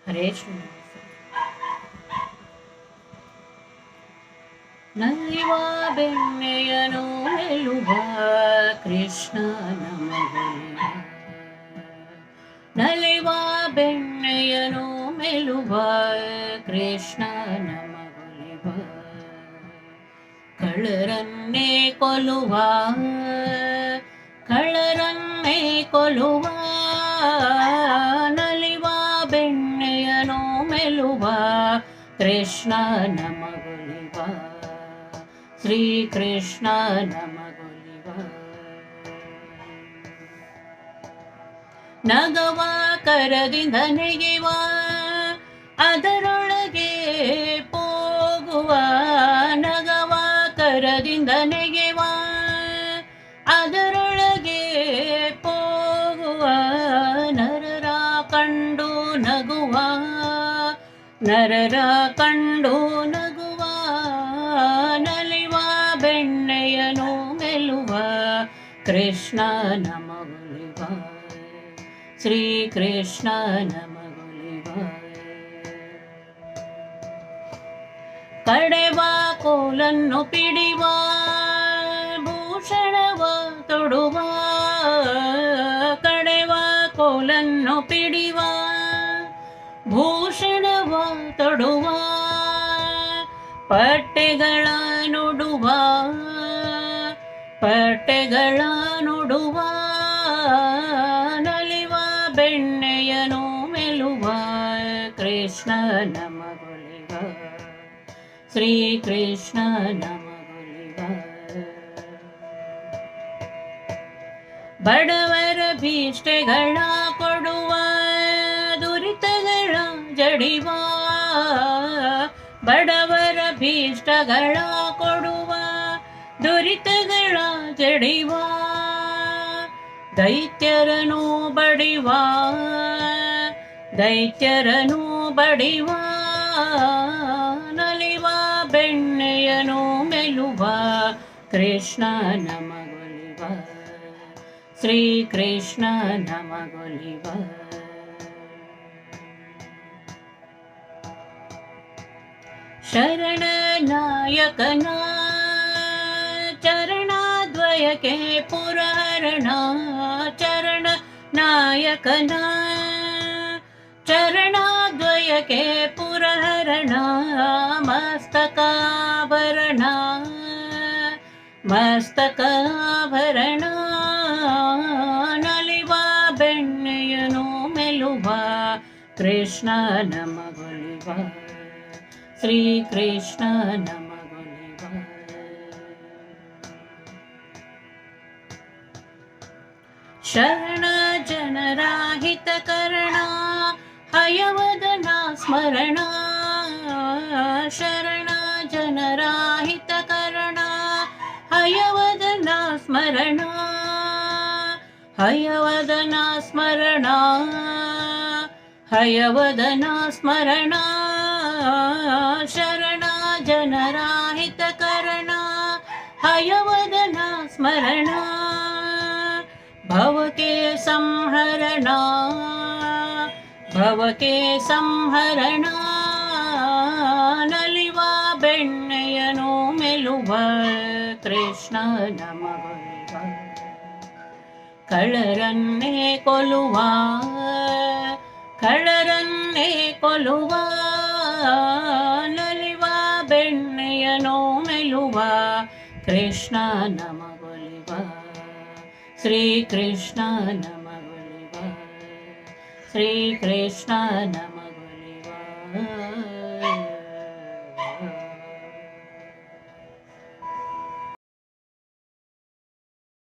ಹರೇ ಶ್ರೀನಿವಾಸ. ನಲಿವ ಬೆಣ್ಣೆಯನು ಮೆಲುವ ಕೃಷ್ಣ ನಮಗೊಲಿವ. ನಲಿವ ಬೆಣ್ಣೆಯನು ಮೆಲುವ ಕೃಷ್ಣ ನಮಗೊಲಿವ. ಕಳ್ಳರನ್ನೇ ಕೊಲ್ಲುವ ಕಳ್ಳರನ್ನೇ ಕೊಲ್ಲುವ. ನಲಿವ ಬೆಣ್ಣೆಯನು ಮೆಲುವ ಕೃಷ್ಣ ನಮಗೊಲಿವ. ಶ್ರೀಕೃಷ್ಣ ನಮಗೊಲಿವ. ನಗವ ಕರದಿಂದ ನೆಗೆವ ಅದರೊಳಗೆ ಹೋಗುವ. ನಗವ ಕರದಿಂದ ನೆಗೆವ ಅದರೊಳಗೆ ಹೋಗುವ. ನರರ ಕಂಡು ನಗುವ ನರರ ಕಂಡು ನಗುವ. ನಲಿವ ಬೆಣ್ಣೆಯನು ಮೆಲುವ ಕೃಷ್ಣ ನಮಗೊಲಿವ. ಶ್ರೀಕೃಷ್ಣ ನಮಗೊಲಿವ. ಕಡೆವ ಕೋಲನ್ನು ಪಿಡಿವ ಭೂಷಣವ ತೊಡುವ. ಕಡೆವ ಕೋಲನ್ನು ಪಿಡಿವ ಭೂಷಣವ ತೊಡುವ. ಪಟ್ಟೆಗಳ ನುಡುವ ಪಟ್ಟೆಗಳ ನುಡುವ. ನಲಿವ ಬೆಣ್ಣೆಯನು ಮೆಲುವ ಕೃಷ್ಣ ನಮಗೊಲಿವ. ಶ್ರೀಕೃಷ್ಣ ನಮಗೊಲಿವ. ಬಡವರ ಭೀಷ್ಟೆಗಳ ಕೊಡುವ ದುರಿತಗಳ ಜಡಿವ. ಬಡವರ ಭೀಷ್ಟಗಳ ಕೊಡುವ ದುರಿತಗಳ ಜಡಿವ. ದೈತ್ಯರನು ಬಡಿವ ದೈತ್ಯರನು ಬಡಿವ. ನಲಿವ ಬೆಣ್ಣೆಯನು ಮೆಲುವ ಕೃಷ್ಣ ನಮಗೊಲಿವ. ಶ್ರೀಕೃಷ್ಣ ನಮಗೊಲಿವ. ಶರಣ ನಾಯಕನ ಚರಣದ್ವಯಕ್ಕೆ ಪುರಹರಣ. ಚರಣ ನಾಯಕನ ಚರಣದ್ವಯಕ್ಕೆ ಪುರಹರಣ. ಮಸ್ತಕಾಭರಣ ಮಸ್ತಕಾಭರಣ. ನಲಿವ ಬೆಣ್ಣೆಯನು ಮೆಲುವ ಕೃಷ್ಣ ನಮಗೊಲಿವ. ಶ್ರೀಕೃಷ್ಣ ನಮಗೊಲಿವ. ಶರಣ ಜನರ ಹಿತಕರಣ ಹಯವದನ ಸ್ಮರಣ. ಶರಣ ಜನರ ಹಿತಕರಣ ಹಯವದನ ಸ್ಮರಣ. ಹಯವದನ ಸ್ಮರಣ ಹಯವದನ ಸ್ಮರಣ. ಶರಣ ಜನರ ಹಿತಕರಣ ಹಯವದನ ಸ್ಮರಣ. ಭವಕೆ ಸಂಹರಣ ಭವಕೆ ಸಂಹರಣ. ನಲಿವ ಬೆಣ್ಣೆಯನು ಮೆಲುವ ಕೃಷ್ಣ ನಮಗೊಲಿವ. ಕಳ್ಳರನ್ನೇ ಕೊಲ್ಲುವ ಕಳ್ಳರನ್ನೇ ಕೊಲ್ಲುವ. ನಲಿವ ಬೆಣ್ಣೆಯನು ಮೆಲುವ ಕೃಷ್ಣ ನಮಗೊಲಿವ. ಶ್ರೀಕೃಷ್ಣ ನಮಗೊಲಿವ. ಶ್ರೀಕೃಷ್ಣ ನಮಗೊಲಿವ.